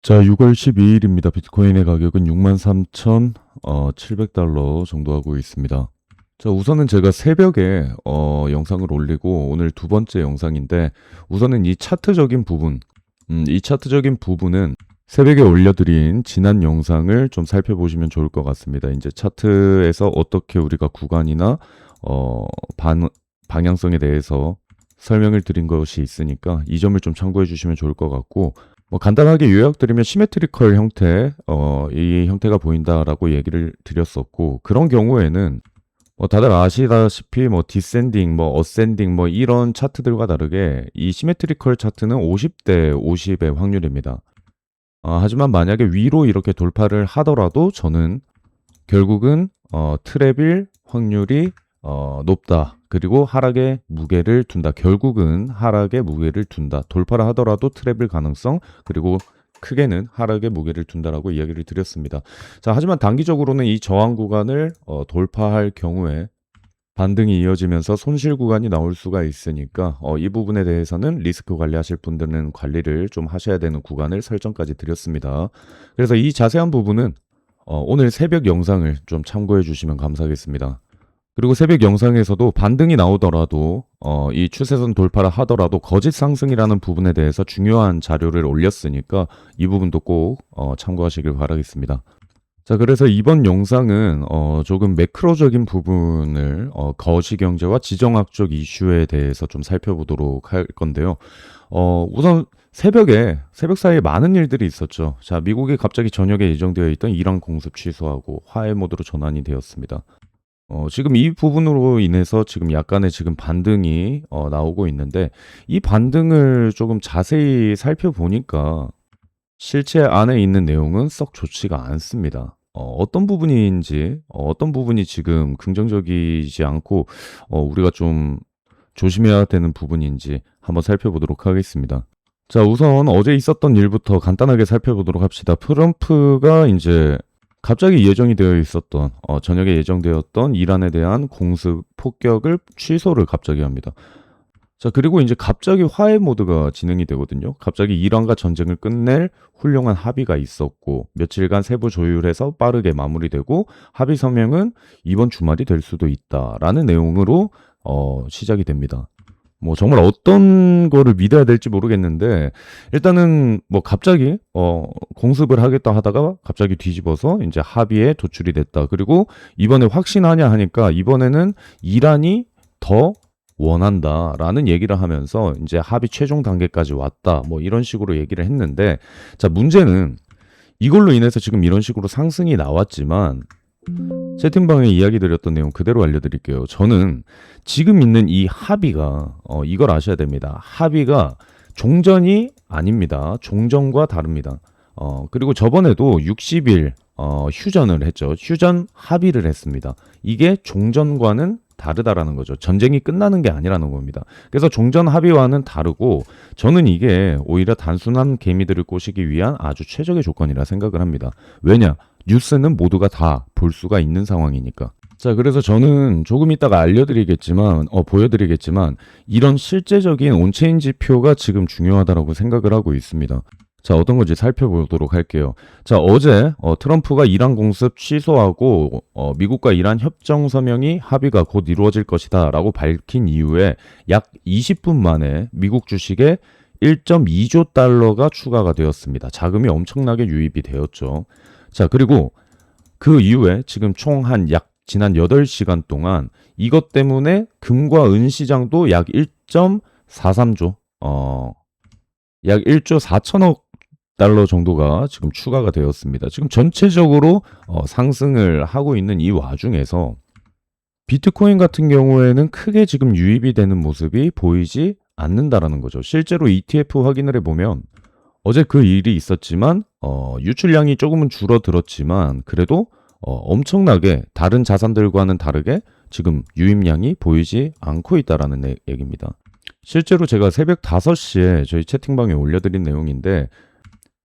자, 6월 12일입니다. 비트코인의 가격은 63,700달러 정도 하고 있습니다. 자, 우선은 제가 새벽에 영상을 올리고 오늘 두 번째 영상인데, 우선은 이 차트적인 부분, 이 차트적인 부분은 새벽에 올려드린 지난 영상을 좀 살펴보시면 좋을 것 같습니다. 이제 차트에서 어떻게 우리가 구간이나 어, 방향성에 대해서 설명을 드린 것이 있으니까 이 점을 좀 참고해 주시면 좋을 것 같고, 뭐 간단하게 요약드리면 시메트리컬 형태, 이 형태가 보인다라고 얘기를 드렸었고, 그런 경우에는 뭐 다들 아시다시피 뭐 디센딩, 뭐 어센딩, 뭐 이런 차트들과 다르게 이 시메트리컬 차트는 50대 50의 확률입니다. 하지만 만약에 위로 이렇게 돌파를 하더라도 저는 결국은 트랩일 확률이 높다. 그리고 하락의 무게를 둔다. 결국은 하락의 무게를 둔다. 돌파를 하더라도 트랩일 가능성, 그리고 크게는 하락의 무게를 둔다라고 이야기를 드렸습니다. 자, 하지만 단기적으로는 이 저항 구간을 돌파할 경우에 반등이 이어지면서 손실 구간이 나올 수가 있으니까 이 부분에 대해서는 리스크 관리하실 분들은 관리를 좀 하셔야 되는 구간을 설정까지 드렸습니다. 그래서 이 자세한 부분은 오늘 새벽 영상을 좀 참고해 주시면 감사하겠습니다. 그리고 새벽 영상에서도 반등이 나오더라도 이 추세선 돌파를 하더라도 거짓 상승이라는 부분에 대해서 중요한 자료를 올렸으니까 이 부분도 꼭 참고하시길 바라겠습니다. 자, 그래서 이번 영상은 조금 매크로적인 부분을 거시경제와 지정학적 이슈에 대해서 좀 살펴보도록 할 건데요. 우선 새벽 사이에 많은 일들이 있었죠. 자, 미국이 갑자기 저녁에 예정되어 있던 이란 공습 취소하고 화해 모드로 전환이 되었습니다. 지금 이 부분으로 인해서 지금 약간의 지금 반등이 나오고 있는데, 이 반등을 조금 자세히 살펴보니까 실체 안에 있는 내용은 썩 좋지가 않습니다. 어떤 부분인지, 어떤 부분이 지금 긍정적이지 않고 우리가 좀 조심해야 되는 부분인지 한번 살펴보도록 하겠습니다. 자, 우선 어제 있었던 일부터 간단하게 살펴보도록 합시다. 트럼프가 이제 갑자기 예정이 되어 있었던 저녁에 예정되었던 이란에 대한 공습 폭격을 취소를 갑자기 합니다. 자, 그리고 이제 갑자기 화해 모드가 진행이 되거든요. 갑자기 이란과 전쟁을 끝낼 훌륭한 합의가 있었고, 며칠간 세부 조율해서 빠르게 마무리되고, 합의 성명은 이번 주말이 될 수도 있다라는 내용으로 시작이 됩니다. 뭐 정말 어떤 거를 믿어야 될지 모르겠는데, 일단은 뭐 갑자기 공습을 하겠다 하다가 갑자기 뒤집어서 이제 합의에 도출이 됐다. 그리고 이번에 확신하냐 하니까 이번에는 이란이 더 원한다라는 얘기를 하면서 이제 합의 최종 단계까지 왔다. 뭐 이런 식으로 얘기를 했는데, 자, 문제는 이걸로 인해서 지금 이런 식으로 상승이 나왔지만, 채팅방에 이야기 드렸던 내용 그대로 알려드릴게요. 저는 지금 있는 이 합의가 이걸 아셔야 됩니다. 합의가 종전이 아닙니다. 종전과 다릅니다. 그리고 저번에도 60일 휴전을 했죠. 휴전 합의를 했습니다. 이게 종전과는 다르다라는 거죠. 전쟁이 끝나는 게 아니라는 겁니다. 그래서 종전 합의와는 다르고, 저는 이게 오히려 단순한 개미들을 꼬시기 위한 아주 최적의 조건이라 생각을 합니다. 왜냐? 뉴스는 모두가 다 볼 수가 있는 상황이니까. 자, 그래서 저는 조금 이따가 보여드리겠지만, 이런 실제적인 온체인 지표가 지금 중요하다고 생각을 하고 있습니다. 자, 어떤 건지 살펴보도록 할게요. 자, 어제 트럼프가 이란 공습 취소하고 미국과 이란 협정 서명이 합의가 곧 이루어질 것이다 라고 밝힌 이후에 약 20분 만에 미국 주식에 1.2조 달러가 추가가 되었습니다. 자금이 엄청나게 유입이 되었죠. 자, 그리고 그 이후에 지금 총 지난 8시간 동안 이것 때문에 금과 은 시장도 약 1.43조, 약 1조 4천억 달러 정도가 지금 추가가 되었습니다. 지금 전체적으로 상승을 하고 있는 이 와중에서 비트코인 같은 경우에는 크게 지금 유입이 되는 모습이 보이지 않는다라는 거죠. 실제로 ETF 확인을 해보면 어제 그 일이 있었지만 유출량이 조금은 줄어들었지만 그래도 엄청나게 다른 자산들과는 다르게 지금 유입량이 보이지 않고 있다라는 얘기입니다. 실제로 제가 새벽 5시에 저희 채팅방에 올려드린 내용인데,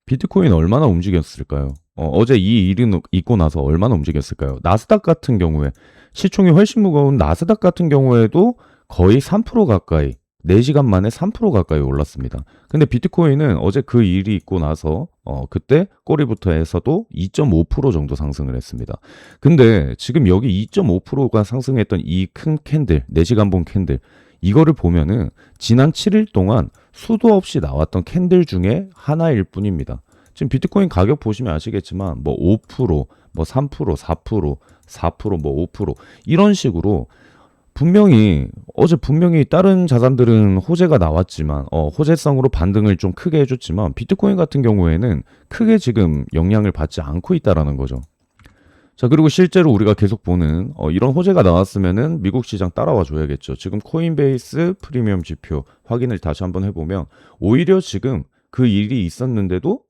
비트코인 얼마나 움직였을까요? 어제 이 일이 있고 나서 얼마나 움직였을까요? 나스닥 같은 경우에, 시총이 훨씬 무거운 나스닥 같은 경우에도 거의 3% 가까이 4시간 만에 3% 가까이 올랐습니다. 근데 비트코인은 어제 그 일이 있고 나서 그때 꼬리부터 해서도 2.5% 정도 상승을 했습니다. 근데 지금 여기 2.5%가 상승했던 이 큰 캔들, 4시간 본 캔들, 이거를 보면은 지난 7일 동안 수도 없이 나왔던 캔들 중에 하나일 뿐입니다. 지금 비트코인 가격 보시면 아시겠지만 뭐 5%, 뭐 3%, 4%, 4%, 뭐 5% 이런 식으로 어제 분명히 다른 자산들은 호재가 나왔지만 호재성으로 반등을 좀 크게 해줬지만 비트코인 같은 경우에는 크게 지금 영향을 받지 않고 있다라는 거죠. 자, 그리고 실제로 우리가 계속 보는 이런 호재가 나왔으면은 미국 시장 따라와 줘야겠죠. 지금 코인베이스 프리미엄 지표 확인을 다시 한번 해보면 오히려 지금 그 일이 있었는데도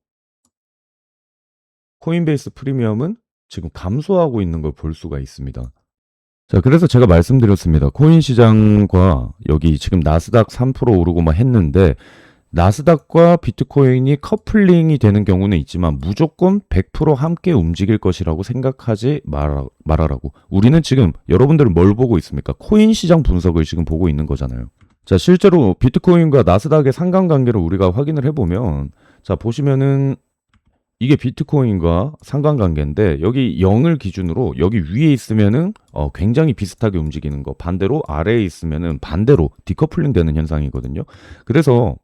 코인베이스 프리미엄은 지금 감소하고 있는 걸 볼 수가 있습니다. 자, 그래서 제가 말씀드렸습니다. 코인 시장과 여기 지금 나스닥 3% 오르고 막 했는데 나스닥과 비트코인이 커플링이 되는 경우는 있지만 무조건 100% 함께 움직일 것이라고 생각하지 말아라고. 우리는 지금 여러분들은 뭘 보고 있습니까? 코인 시장 분석을 지금 보고 있는 거잖아요. 자, 실제로 비트코인과 나스닥의 상관관계를 우리가 확인을 해보면 자, 보시면은 이게 비트코인과 상관관계인데 여기 0을 기준으로 여기 위에 있으면은 굉장히 비슷하게 움직이는 거, 반대로 아래에 있으면은 반대로 디커플링 되는 현상이거든요. 그래서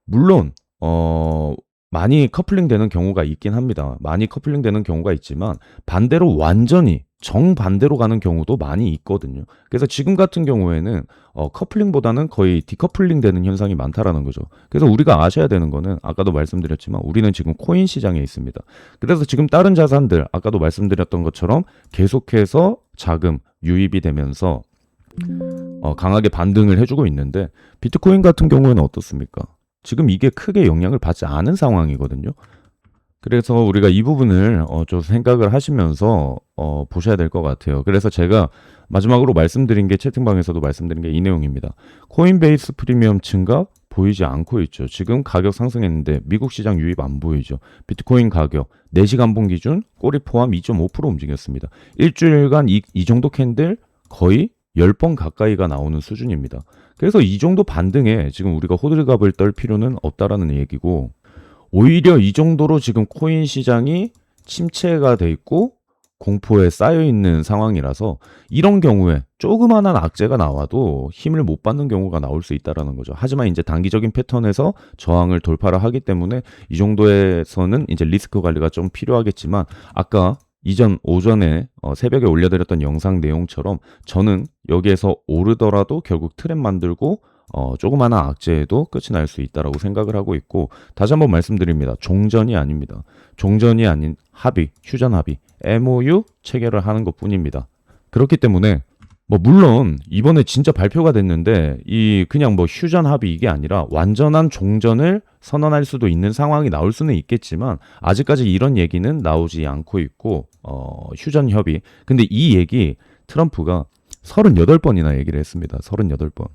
물론 많이 커플링 되는 경우가 있긴 합니다. 많이 커플링 되는 경우가 있지만 반대로 완전히 정반대로 가는 경우도 많이 있거든요. 그래서 지금 같은 경우에는 커플링보다는 거의 디커플링 되는 현상이 많다라는 거죠. 그래서 우리가 아셔야 되는 거는 아까도 말씀드렸지만 우리는 지금 코인 시장에 있습니다. 그래서 지금 다른 자산들 아까도 말씀드렸던 것처럼 계속해서 자금 유입이 되면서 강하게 반등을 해주고 있는데 비트코인 같은 경우에는 어떻습니까? 지금 이게 크게 영향을 받지 않은 상황이거든요. 그래서 우리가 이 부분을 좀 생각을 하시면서 보셔야 될 것 같아요. 그래서 제가 마지막으로 말씀드린 게 채팅방에서도 말씀드린 게 이 내용입니다. 코인베이스 프리미엄 증가 보이지 않고 있죠. 지금 가격 상승했는데 미국 시장 유입 안 보이죠. 비트코인 가격 4시간 본 기준 꼬리 포함 2.5% 움직였습니다. 일주일간 이 정도 캔들 거의 10번 가까이가 나오는 수준입니다. 그래서 이 정도 반등에 지금 우리가 호들갑을 떨 필요는 없다라는 얘기고 오히려 이 정도로 지금 코인 시장이 침체가 돼 있고 공포에 쌓여 있는 상황이라서 이런 경우에 조그마한 악재가 나와도 힘을 못 받는 경우가 나올 수 있다라는 거죠. 하지만 이제 단기적인 패턴에서 저항을 돌파를 하기 때문에 이 정도에서는 이제 리스크 관리가 좀 필요하겠지만 아까 이전 오전에 새벽에 올려드렸던 영상 내용처럼 저는 여기에서 오르더라도 결국 트랩 만들고 조그마한 악재에도 끝이 날 수 있다라고 생각을 하고 있고 다시 한번 말씀드립니다. 종전이 아닙니다. 종전이 아닌 합의, 휴전 합의, MOU 체결을 하는 것 뿐입니다. 그렇기 때문에 물론 이번에 진짜 발표가 됐는데 이 그냥 휴전 합의 이게 아니라 완전한 종전을 선언할 수도 있는 상황이 나올 수는 있겠지만 아직까지 이런 얘기는 나오지 않고 있고 휴전 협의. 근데 이 얘기 트럼프가 38번이나 얘기를 했습니다. 38번.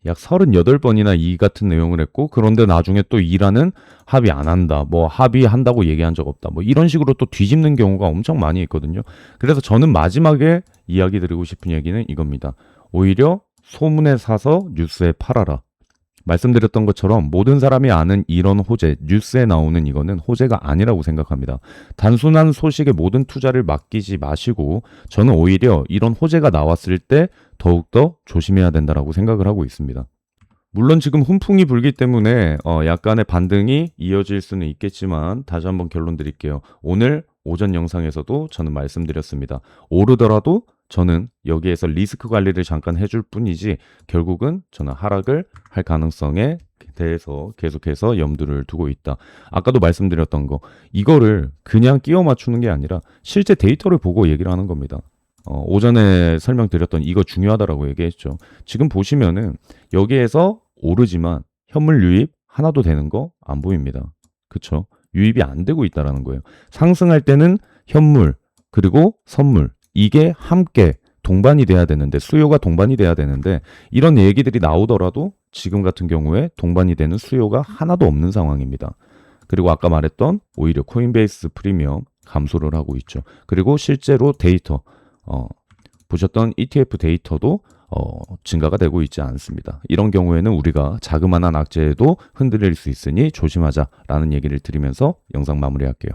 약 38번이나 이 같은 내용을 했고 그런데 나중에 또 이란은 합의 안 한다. 합의한다고 얘기한 적 없다. 이런 식으로 또 뒤집는 경우가 엄청 많이 있거든요. 그래서 저는 마지막에 이야기 드리고 싶은 얘기는 이겁니다. 오히려 소문에 사서 뉴스에 팔아라. 말씀드렸던 것처럼 모든 사람이 아는 이런 호재, 뉴스에 나오는 이거는 호재가 아니라고 생각합니다. 단순한 소식에 모든 투자를 맡기지 마시고 저는 오히려 이런 호재가 나왔을 때 더욱더 조심해야 된다라고 생각을 하고 있습니다. 물론 지금 훈풍이 불기 때문에 약간의 반등이 이어질 수는 있겠지만 다시 한번 결론 드릴게요. 오늘 오전 영상에서도 저는 말씀드렸습니다. 오르더라도 저는 여기에서 리스크 관리를 잠깐 해줄 뿐이지 결국은 저는 하락을 할 가능성에 대해서 계속해서 염두를 두고 있다. 아까도 말씀드렸던 거 이거를 그냥 끼워 맞추는 게 아니라 실제 데이터를 보고 얘기를 하는 겁니다. 오전에 설명드렸던 이거 중요하다라고 얘기했죠. 지금 보시면은 여기에서 오르지만 현물 유입 하나도 되는 거 안 보입니다. 그쵸? 유입이 안 되고 있다라는 거예요. 상승할 때는 현물 그리고 선물 이게 함께 동반이 돼야 되는데 수요가 동반이 돼야 되는데 이런 얘기들이 나오더라도 지금 같은 경우에 동반이 되는 수요가 하나도 없는 상황입니다. 그리고 아까 말했던 오히려 코인베이스 프리미엄 감소를 하고 있죠. 그리고 실제로 데이터 보셨던 ETF 데이터도 증가가 되고 있지 않습니다. 이런 경우에는 우리가 자그마한 악재에도 흔들릴 수 있으니 조심하자라는 얘기를 드리면서 영상 마무리할게요.